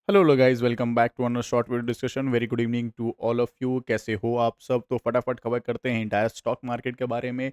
Hello guys, welcome back to another short video discussion. Very good evening to all of you. कैसे हो आप सब? तो फटाफट कवर करते हैं इंटायर स्टॉक मार्केट के बारे में।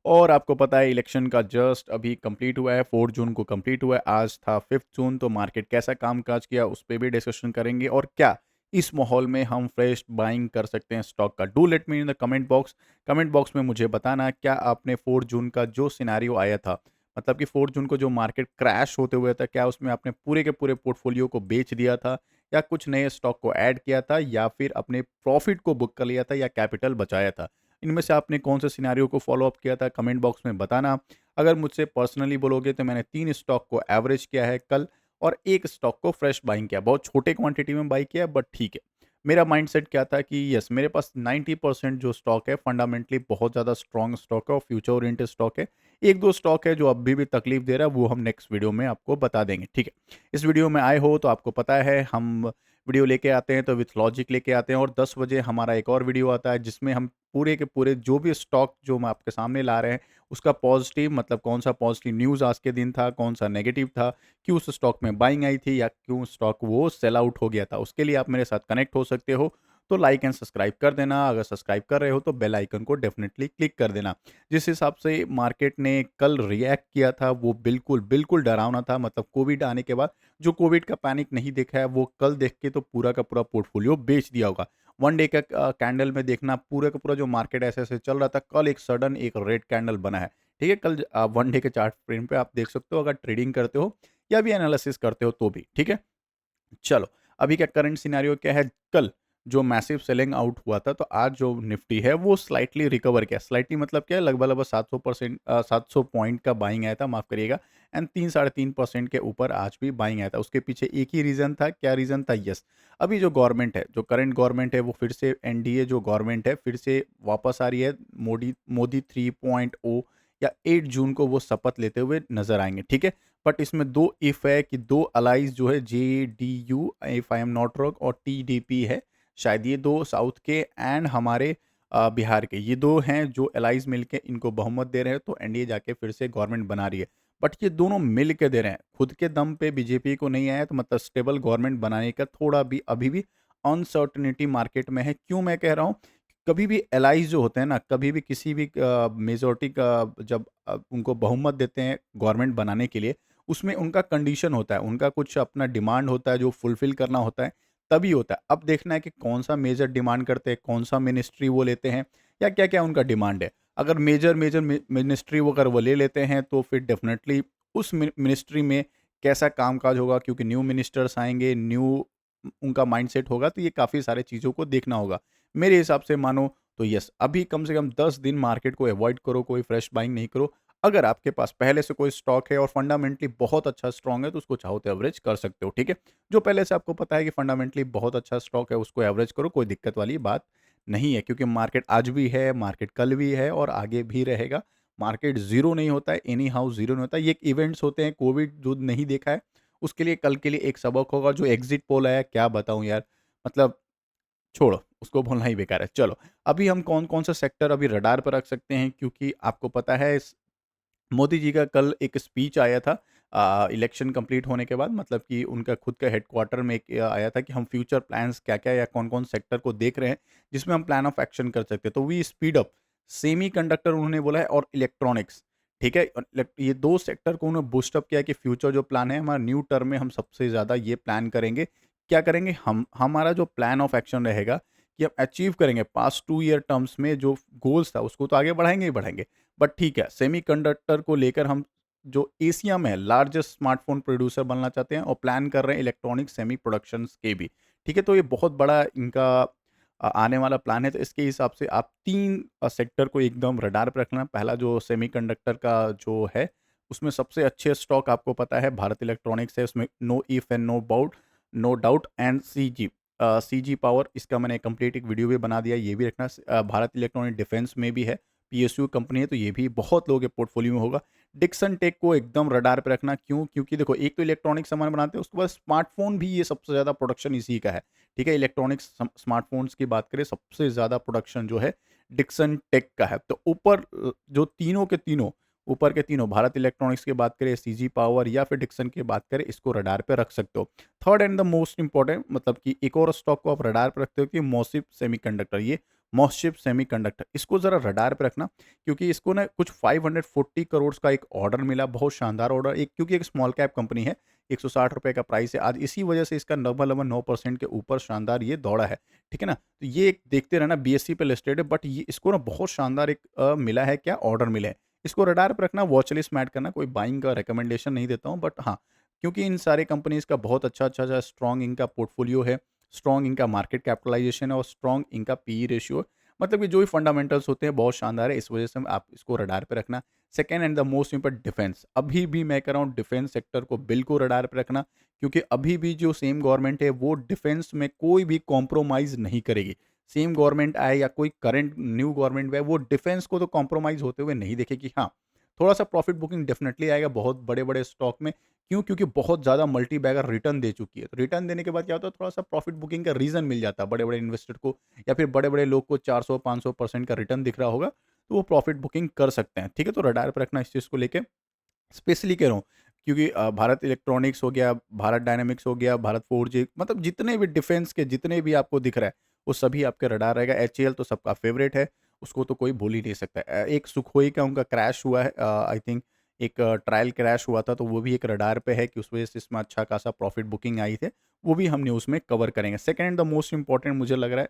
और आपको पता है इलेक्शन का जस्ट अभी कंप्लीट हुआ है, 4 जून को कंप्लीट हुआ है, आज था 5 जून। तो मार्केट कैसा कामकाज किया उस पर भी डिस्कशन करेंगे, और क्या इस माहौल में हम फ्रेश बाइंग कर सकते हैं स्टॉक का। Do let me in the comment box में मुझे बताना, क्या आपने 4 जून का जो सिनारियो आया था, मतलब कि 4 जून को जो मार्केट क्रैश होते हुए था, क्या उसमें आपने पूरे के पूरे पोर्टफोलियो को बेच दिया था, या कुछ नए स्टॉक को ऐड किया था, या फिर अपने प्रॉफिट को बुक कर लिया था, या कैपिटल बचाया था? इनमें से आपने कौन से सिनेरियो को फॉलो अप किया था, कमेंट बॉक्स में बताना। अगर मुझसे पर्सनली बोलोगे तो मैंने 3 स्टॉक को एवरेज किया है कल, और 1 स्टॉक को फ्रेश बाइंग किया। बहुत छोटे क्वांटिटी में बाई किया है, बट ठीक है। मेरा माइंडसेट क्या था कि यस, मेरे पास 90% जो स्टॉक है फंडामेंटली बहुत ज़्यादा स्ट्रॉन्ग स्टॉक है और फ्यूचर ओरिएंटेड स्टॉक है। 1-2 स्टॉक है जो अभी भी तकलीफ दे रहा है, वो हम नेक्स्ट वीडियो में आपको बता देंगे, ठीक है? इस वीडियो में आए हो तो आपको पता है हम वीडियो लेके आते हैं तो विथ लॉजिक लेके आते हैं, और 10 बजे हमारा एक और वीडियो आता है जिसमें हम पूरे के पूरे जो भी स्टॉक जो हम आपके सामने ला रहे हैं उसका पॉजिटिव, मतलब कौन सा पॉजिटिव न्यूज़ आज के दिन था, कौन सा नेगेटिव था, क्यों उस स्टॉक में बाइंग आई थी, या क्यों स्टॉक वो सेल आउट हो गया था। उसके लिए आप मेरे साथ कनेक्ट हो सकते हो, तो लाइक एंड सब्सक्राइब कर देना। अगर सब्सक्राइब कर रहे हो तो बेल आइकन को डेफिनेटली क्लिक कर देना। जिस हिसाब से मार्केट ने कल रिएक्ट किया था वो बिल्कुल बिल्कुल डरावना था। मतलब कोविड आने के बाद जो कोविड का पैनिक नहीं देखा है वो कल देख के तो पूरा का पूरा पोर्टफोलियो बेच दिया होगा। वन डे का कैंडल में देखना, पूरा का पूरा जो मार्केट ऐसे ऐसे चल रहा था, कल एक सडन एक रेड कैंडल बना है। ठीक है, कल वन डे के चार्ट फ्रेम पे आप देख सकते हो, अगर ट्रेडिंग करते हो या भी एनालिसिस करते हो तो भी। ठीक है, चलो, अभी का करंट सिनेरियो क्या है? कल जो मैसिव सेलिंग आउट हुआ था, तो आज जो निफ्टी है वो स्लाइटली रिकवर किया। स्लाइटली मतलब क्या है? लगभग-लगभग 700% 700 पॉइंट का बाइंग आया था, माफ़ करिएगा। एंड 3 साढ़े 3% के ऊपर आज भी बाइंग आया था। उसके पीछे एक ही रीज़न था, क्या रीज़न था? यस, अभी जो गवर्नमेंट है, जो करंट गवर्नमेंट है, वो फिर से एनडीए जो गवर्नमेंट है, फिर से वापस आ रही है। मोदी मोदी 3.0 या 8 जून को वो शपथ लेते हुए नज़र आएँगे, ठीक है? बट इसमें 2 इफ है कि 2 अलाइज जो है, JDU if I am not wrong, और टीडीपी है, शायद ये 2 साउथ के एंड हमारे बिहार के, ये 2 हैं जो अलाइज मिलके इनको बहुमत दे रहे हैं, तो एनडीए जाके फिर से गवर्नमेंट बना रही है। बट ये दोनों मिल के दे रहे हैं, खुद के दम पे बीजेपी को नहीं आया, तो मतलब स्टेबल गवर्नमेंट बनाने का थोड़ा भी अभी भी अनसर्टेनिटी मार्केट में है। क्यों मैं कह रहा हूँ? कभी भी एलाइज जो होते हैं ना, कभी भी किसी भी मेजॉरिटी का जब उनको बहुमत देते हैं गवर्नमेंट बनाने के लिए, उसमें उनका कंडीशन होता है, उनका कुछ अपना डिमांड होता है जो फुलफ़िल करना होता है, तभी होता है। अब देखना है कि कौन-सा मेजर डिमांड करते हैं, कौन-सा मिनिस्ट्री वो लेते हैं, या क्या-क्या उनका डिमांड है। अगर मेजर मेजर मि मिनिस्ट्री वो अगर वो ले लेते हैं, तो फिर डेफ़िनेटली उस मिनिस्ट्री में कैसा कामकाज होगा, क्योंकि न्यू मिनिस्टर्स आएँगे, न्यू उनका माइंडसेट होगा, तो ये काफ़ी सारी चीज़ों को देखना होगा। मेरे हिसाब से मानो तो यस, अभी कम से कम 10 दिन मार्केट को अवॉइड करो, कोई फ्रेश बाइंग नहीं करो। अगर आपके पास पहले से कोई स्टॉक है और फंडामेंटली बहुत अच्छा स्ट्रॉन्ग है, तो उसको चाहो तो एवरेज कर सकते हो, ठीक है? जो पहले से आपको पता है कि फंडामेंटली बहुत अच्छा स्टॉक है, उसको एवरेज करो, कोई दिक्कत वाली बात नहीं है, क्योंकि मार्केट आज भी है, मार्केट कल भी है और आगे भी रहेगा। मार्केट ज़ीरो नहीं होता है, एनी हाउ ज़ीरो नहीं होता है। ये एक इवेंट्स होते हैं, कोविड जो नहीं देखा है, उसके लिए कल के लिए एक सबक होगा। जो एग्ज़िट पोल आया, क्या बताऊँ यार, मतलब छोड़ो, उसको बोलना ही बेकार है। चलो, अभी हम कौन-कौन सा सेक्टर अभी रडार पर रख सकते हैं, क्योंकि आपको पता है मोदी जी का कल एक स्पीच आया था इलेक्शन कंप्लीट होने के बाद, मतलब कि उनका खुद का हेडक्वार्टर में एक आया था कि हम फ्यूचर प्लान्स क्या-क्या या कौन-कौन सेक्टर को देख रहे हैं, जिसमें हम प्लान ऑफ एक्शन कर सकते हैं। तो वी स्पीड अप सेमीकंडक्टर उन्होंने बोला है, और इलेक्ट्रॉनिक्स, ठीक है? और ये 2 सेक्टर को उन्होंने बूस्ट अप किया है कि फ्यूचर जो प्लान है हमारा न्यू टर्म में, हम सबसे ज़्यादा ये प्लान करेंगे। क्या करेंगे? हम हमारा जो प्लान ऑफ एक्शन रहेगा कि हम अचीव करेंगे पास्ट 2 ईयर टर्म्स में जो गोल्स था, उसको तो आगे बढ़ाएँगे ही बढ़ाएँगे। बट ठीक है, सेमीकंडक्टर को लेकर हम जो एशिया में है लार्जेस्ट स्मार्टफ़ोन प्रोड्यूसर बनना चाहते हैं, और प्लान कर रहे हैं इलेक्ट्रॉनिक सेमी प्रोडक्शंस के भी। ठीक है, तो ये बहुत बड़ा इनका आने वाला प्लान है। तो इसके हिसाब से आप 3 सेक्टर को एकदम रडार पे रखना। पहला जो सेमीकंडक्टर का जो है, उसमें सबसे अच्छे स्टॉक आपको पता है भारत इलेक्ट्रॉनिक्स है, उसमें no if and no doubt. And CG CG power, इसका मैंने कंप्लीट एक वीडियो भी बना दिया है, ये भी रखना। भारत इलेक्ट्रॉनिक डिफेंस में भी है, पीएसयू कंपनी है, तो ये भी बहुत लोगों के पोर्टफोलियो में होगा। डिक्सन टेक को एकदम रडार पे रखना। क्यों? क्योंकि देखो, एक तो इलेक्ट्रॉनिक सामान बनाते हैं, उसके बाद स्मार्टफ़ोन भी, ये सबसे ज़्यादा प्रोडक्शन इसी का है। ठीक है, इलेक्ट्रॉनिक्स स्मार्टफ़ोन्स की बात करें, सबसे ज़्यादा प्रोडक्शन जो है डिक्सन टेक का है। तो ऊपर जो तीनों के तीनों ऊपर के तीनों भारत इलेक्ट्रॉनिक्स की बात करें, सीजी पावर या फिर डिक्सन की बात करें, इसको रडार पे रख सकते हो। Third and the most important मतलब कि एक और स्टॉक को आप रडार पे रखते हो कि मोसिप सेमीकंडक्टर, ये मोशिप सेमीकंडक्टर, इसको ज़रा रडार पे रखना क्योंकि इसको ना कुछ 540 करोड़ का एक ऑर्डर मिला, बहुत शानदार ऑर्डर, एक क्योंकि एक स्मॉल कैप कंपनी है, ₹160 का प्राइस है। आज इसी वजह से इसका लगभग-लगभग 9% के ऊपर शानदार ये दौड़ा है, ठीक है ना? तो ये एक देखते रहना, बीएसई पे लिस्टेड है, बट ये इसको ना बहुत शानदार एक मिला है, क्या ऑर्डर मिला है। इसको रडार पे रखना, वॉच लिस्ट में ऐड करना, कोई बाइंग का रिकमेंडेशन नहीं देता हूँ, बट हाँ, क्योंकि इन सारे कंपनीज़ का बहुत अच्छा स्ट्रॉन्ग इनका पोर्टफोलियो है, स्ट्रॉन्ग इनका मार्केट कैपिटलाइज़ेशन है और स्ट्रॉन्ग इनका पीई रेशियो है। मतलब कि जो भी फंडामेंटल्स होते हैं बहुत शानदार है, इस वजह से आप इसको रडार पे रखना। Second and the most important, defence. अभी भी मैं कह रहा हूँ डिफेंस सेक्टर को बिल्कुल रडार पे रखना, क्योंकि अभी भी जो सेम गवर्नमेंट है वो डिफेंस में कोई भी कॉम्प्रोमाइज़ नहीं करेगी। सेम गवर्नमेंट आए या कोई करंट न्यू गवर्नमेंट आए, वो डिफेंस को तो कॉम्प्रोमाइज़ होते हुए नहीं देखेगी। हाँ, थोड़ा-सा प्रॉफिट बुकिंग डेफिनिटली आएगा बहुत बड़े-बड़े स्टॉक में। क्यों? क्योंकि बहुत ज़्यादा मल्टी बैगर रिटर्न दे चुकी है। तो रिटर्न देने के बाद क्या होता है, थोड़ा-सा प्रॉफिट बुकिंग का रीज़न मिल जाता है बड़े-बड़े इन्वेस्टर को, या फिर बड़े-बड़े लोग को 400-500% का रिटर्न दिख रहा होगा, तो वो प्रॉफिट बुकिंग कर सकते हैं। ठीक है? तो रडार पे रखना इस चीज़ को लेके। स्पेशली कह रहा हूँ क्योंकि भारत इलेक्ट्रॉनिक्स हो गया, भारत डायनामिक्स हो गया, भारत फोर्ज, मतलब जितने भी डिफेंस के जितने भी आपको दिख रहा है, वो सभी आपके रडार रहेगा। एचएएल तो सबका फेवरेट है, उसको तो कोई भूल ही नहीं सकता। एक सुखोई का उनका क्रैश हुआ है, आई थिंक एक ट्रायल क्रैश हुआ था, तो वो भी एक रडार पे है कि उस वजह से इसमें अच्छा खासा प्रॉफिट बुकिंग आई थे, वो भी हम न्यूज़ में कवर करेंगे। सेकंड द मोस्ट इम्पोर्टेंट मुझे लग रहा है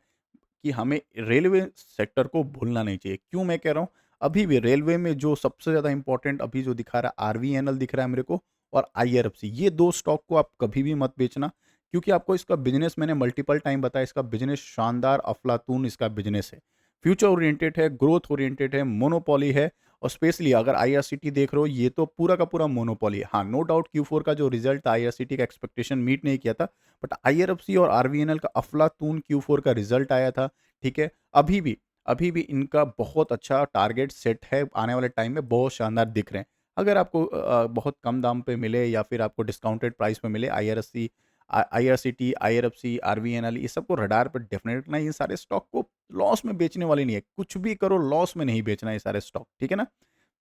कि हमें रेलवे सेक्टर को भूलना नहीं चाहिए। क्यों मैं कह रहा हूँ? अभी भी रेलवे में जो सबसे ज़्यादा इम्पोर्टेंट अभी जो दिखा रहा है, आरवीएनएल दिख रहा है मेरे को, और आईआरएफसी, ये 2 स्टॉक को आप कभी भी मत बेचना, क्योंकि आपको इसका बिज़नेस मैंने मल्टीपल टाइम बताया, इसका बिज़नेस शानदार अफ़लातून इसका बिज़नेस है। फ्यूचर ओरिएंटेड है, ग्रोथ ओरिएंटेड है, मोनोपोली है, और स्पेशली अगर आईआरसीटी देख रहे हो, ये तो पूरा का पूरा मोनोपोली है। हाँ, नो डाउट Q4 का जो रिज़ल्ट था, आईआरसीटी का एक्सपेक्टेशन मीट नहीं किया था, बट आईआरएफसी और आरवीएनएल का अफ़लातून Q4 का रिज़ल्ट आया था, ठीक है? अभी भी इनका बहुत अच्छा टारगेट सेट है, आने वाले टाइम में बहुत शानदार दिख रहे हैं। अगर आपको बहुत कम दाम पे मिले या फिर आपको डिस्काउंटेड प्राइस पे मिले, आईआरसीटी, आईआरएफसी, आरवीएनएल, ये सबको रडार पे डेफ़िनेट रखना। ये सारे स्टॉक को लॉस में बेचने वाले नहीं है। कुछ भी करो, लॉस में नहीं बेचना है ये सारे स्टॉक, ठीक है ना?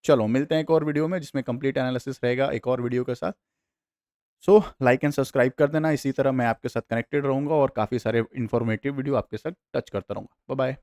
चलो मिलते हैं एक और वीडियो में जिसमें कंप्लीट एनालिसिस रहेगा एक और वीडियो के साथ। सो लाइक एंड सब्सक्राइब कर देना, इसी तरह मैं आपके साथ कनेक्टेड रहूँगा और काफ़ी सारे इन्फॉर्मेटिव वीडियो आपके साथ टच करता रहूँगा। Bye bye.